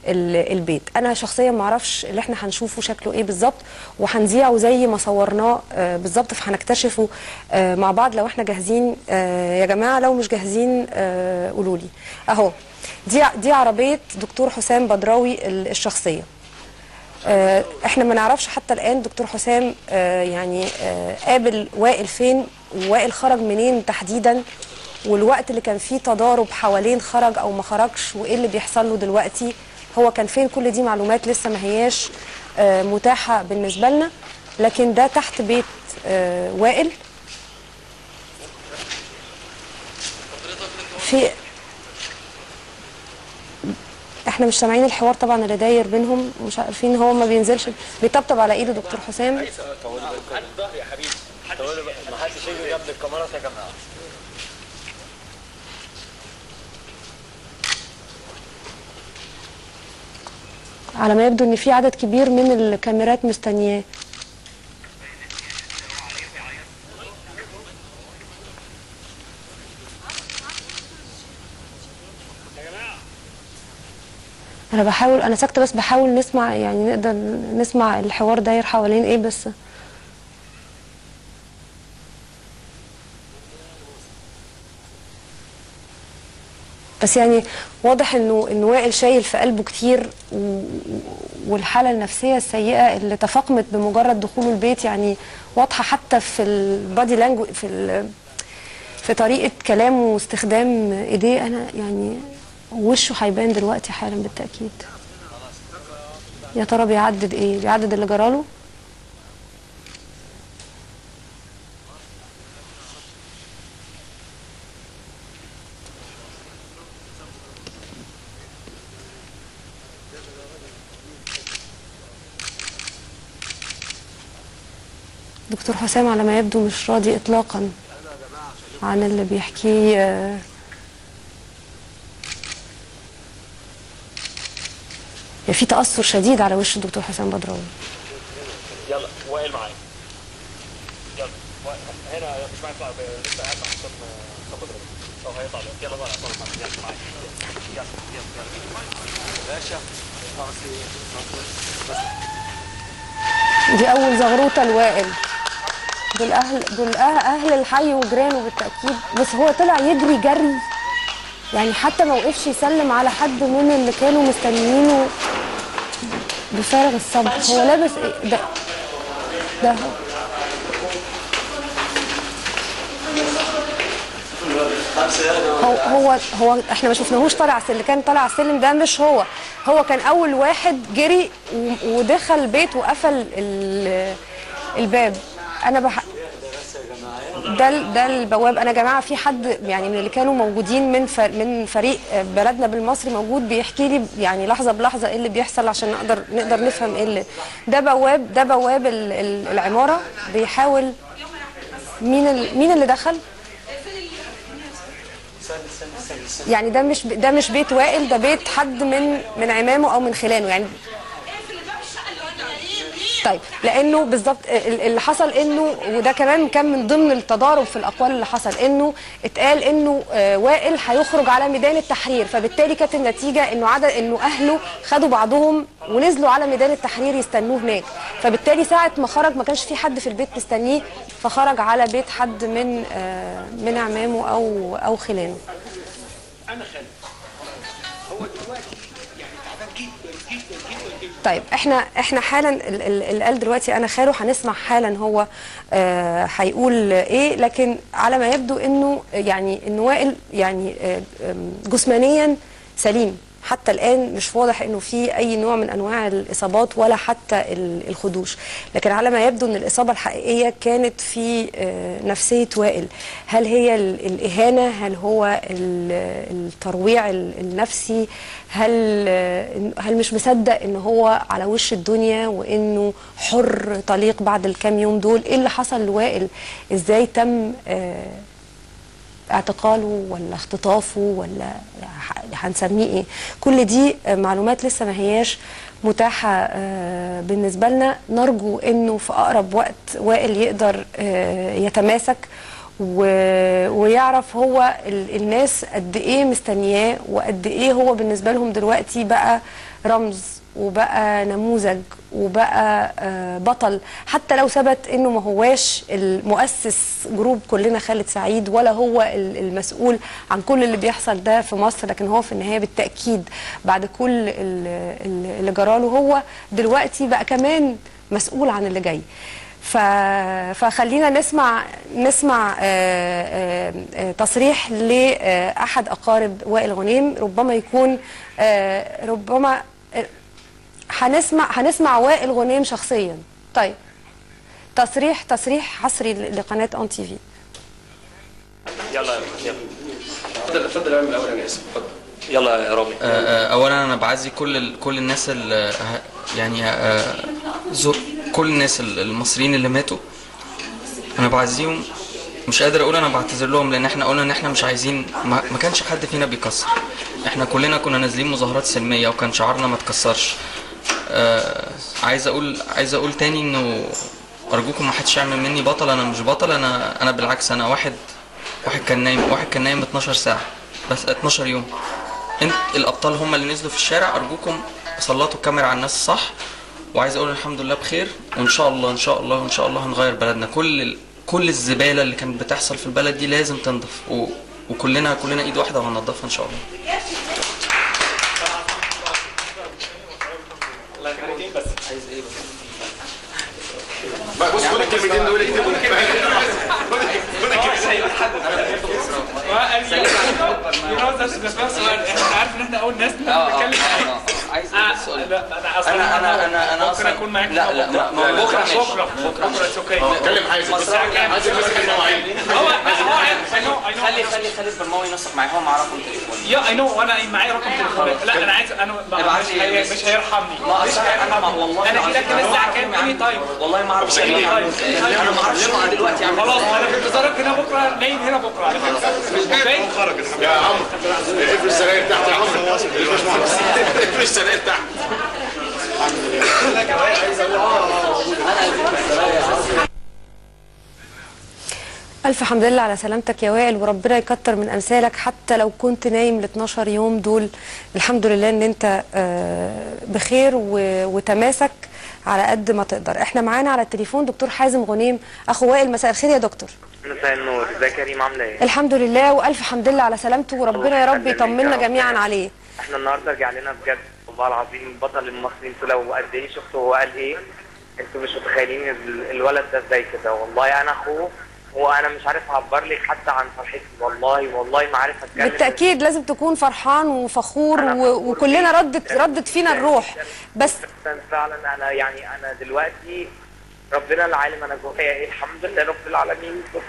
البيت. انا شخصيا ما اعرفش اللي احنا هنشوفه شكله ايه بالظبط، وهنذيعه زي ما صورناه بالظبط، فهنكتشفه مع بعض لو احنا جاهزين. يا جماعه لو مش جاهزين قولوا لي. اهو دي عربيه دكتور حسام بدراوي الشخصيه. احنا ما نعرفش حتى الان دكتور حسام يعني قابل وائل فين، ووائل خرج منين تحديدا، والوقت اللي كان فيه تضارب حوالين خرج او ما خرجش، وايه اللي بيحصل له دلوقتي، هو كان فين. كل دي معلومات لسه ما هياش متاحه بالنسبه لنا. لكن ده تحت بيت وائل. في احنا مش سامعين الحوار طبعا اللي داير بينهم، مش عارفين. هو ما بينزلش بيطبطب على ايده دكتور حسام. يا حبيبي ما حدش يجي جنب الكاميرا يا جماعه. على ما يبدو ان في عدد كبير من الكاميرات مستنياه. انا بحاول، انا ساكته بس بحاول نسمع، يعني نقدر نسمع الحوار داير حوالين ايه. بس يعني واضح انه وائل شايل في قلبه كتير، والحاله النفسيه السيئه اللي تفاقمت بمجرد دخوله البيت يعني واضحه حتى في البادي لانجوج، في طريقه كلامه واستخدام ايديه. انا يعني وشه هيبان دلوقتي حالا بالتاكيد. يا ترى بيعدد ايه؟ بيعدد اللي جراله؟ دكتور حسام على ما يبدو مش راضي اطلاقا عن اللي بيحكيه. في تأثر شديد على وش الدكتور حسام بدراوي. يلا وائل معايا. يلا هنا مش معايا، يطلع لسه قاعد مع حسام بدراوي. هو هيطلع يلا بقى يلا معايا. يلا باشا. دي أول زغروطة لوائل. دول أهل الحي وجيرانه بالتأكيد. بس هو طلع يجري جري، يعني حتى ما وقفش يسلم على حد من اللي كانوا مستنيينه بفارغ الصبر. هو لابس ايه ده هو احنا ما شفناهوش طالع السلم. اللي كان طالع السلم ده مش هو كان اول واحد جري ودخل البيت وقفل الباب. انا ده البواب. انا يا جماعه في حد يعني من اللي كانوا موجودين من فريق بلدنا بالمصري موجود بيحكي لي يعني لحظه بلحظه ايه اللي بيحصل عشان نقدر نفهم ايه اللي ده بواب العماره. بيحاول مين اللي دخل. يعني ده مش بيت وائل، ده بيت حد من عمامه او من خلانه يعني. طيب لانه بالظبط اللي حصل انه، وده كمان كان من ضمن التضارب في الاقوال اللي حصل، انه اتقال انه وائل هيخرج على ميدان التحرير، فبالتالي كانت النتيجه انه اهله خدوا بعضهم ونزلوا على ميدان التحرير يستنوه هناك. فبالتالي ساعه ما خرج ما كانش في حد في البيت مستنيه، فخرج على بيت حد من عمامه او خلانه. انا خالد هو دلوقتي يعني تعبان جدا جدا جدا جدا. طيب احنا حالا اللي قال دلوقتي انا خاله هنسمع حالا هو هيقول ايه. لكن على ما يبدو انه يعني ان وائل يعني جسمانيا سليم حتى الان، مش واضح انه في اي نوع من انواع الاصابات ولا حتى الخدوش. لكن على ما يبدو ان الاصابه الحقيقيه كانت في نفسيه وائل. هل هي الاهانه؟ هل هو الترويع النفسي؟ هل مش مصدق ان هو على وش الدنيا وانه حر طليق بعد الكام يوم دول؟ ايه اللي حصل لوائل؟ ازاي تم اعتقاله ولا اختطافه ولا هنسميه ايه؟ كل دي معلومات لسه ما هياش متاحة بالنسبة لنا. نرجو انه في اقرب وقت وائل يقدر يتماسك ويعرف هو الناس قد ايه مستنياه، وقد ايه هو بالنسبه لهم دلوقتي بقى رمز وبقى نموذج وبقى بطل، حتى لو ثبت انه ما هواش المؤسس جروب كلنا خالد سعيد، ولا هو المسؤول عن كل اللي بيحصل ده في مصر، لكن هو في النهايه بالتاكيد بعد كل اللي جراله هو دلوقتي بقى كمان مسؤول عن اللي جاي. فخلينا نسمع تصريح لأحد أقارب وائل غنيم، ربما يكون ربما هنسمع وائل غنيم شخصيا. طيب، تصريح حصري لقناة اون تي في. يلا اتفضل اعمل الاول. انا اسف. اتفضل. يلا يا رامي. اولا انا بعزي كل الناس يعني كل الناس المصريين اللي ماتوا، انا بعزيهم. مش قادر اقول انا بعتذر لهم، لان احنا قلنا ان احنا مش عايزين، ما كانش حد فينا بيكسر، احنا كلنا كنا نازلين مظاهرات سلميه وكان شعارنا ما تكسرش. عايز اقول تاني انه ارجوكم ما حدش يعمل مني بطل. انا مش بطل، انا بالعكس، انا واحد كان نايم 12 ساعه بس 12 يوم. انت الابطال هم اللي نزلوا في الشارع، ارجوكم سلطوا الكاميرا على الناس الصح. وعايز اقول الحمد لله بخير، وان شاء الله ان شاء الله ان شاء الله هنغير بلدنا. كل الزباله اللي كانت بتحصل في البلد دي لازم تنضف، وكلنا ايد واحده وهننضفها ان شاء الله. بس عايز ايه بص خد الكلمتين دول اكتبوا احنا عارف ان احنا اول ناس بنتكلم. عايز انا ممكن اكون معاك. لا بكره اتكلم. عايز ماسك المواعيد. خلي البرماوي ينسق معايا، هو معاه رقم تليفون. يا اي نو، وانا معايا رقم تليفون. لا انا عايز، انا مش هيرحمني. والله انا كده الساعه كام؟ اني تايم. والله ما اعرفش انا ما اعرفش دلوقتي. خلاص انا في انتظارك هنا بكره، نايم هنا بكره على فكره. خرج يا عمرو. اقفل السراير تحت يا عمرو. اقفل السراير تحت. ألف حمد لله على سلامتك يا وائل، وربنا يكتر من أمثالك. حتى لو كنت نايم ال 12 يوم دول، الحمد لله إن أنت بخير وتماسك على قد ما تقدر. احنا معانا على التليفون دكتور حازم غنيم أخو وائل. مساء الخير يا دكتور. مساء النور، ازيك يا ريم، عامله ايه؟ الحمد لله، وألف حمد لله على سلامته، وربنا يا رب يطمنا جميعا عليه. احنا النهارده رجع لنا بجد والله العظيم البطل المصري. انتوا لو قد ايه شفتوا هو قال ايه، انتوا مش متخيلين الولد ده ازاي كده. والله انا اخوه، وانا مش عارف اعبر لك حتى عن فرحتي. والله ما عارف اتكلم. بالتأكيد لازم تكون فرحان وفخور، وكلنا ردت فينا الروح. بس فعلا انا دلوقتي ربنا العالم انا جوايا ايه. الحمد لله رب العالمين.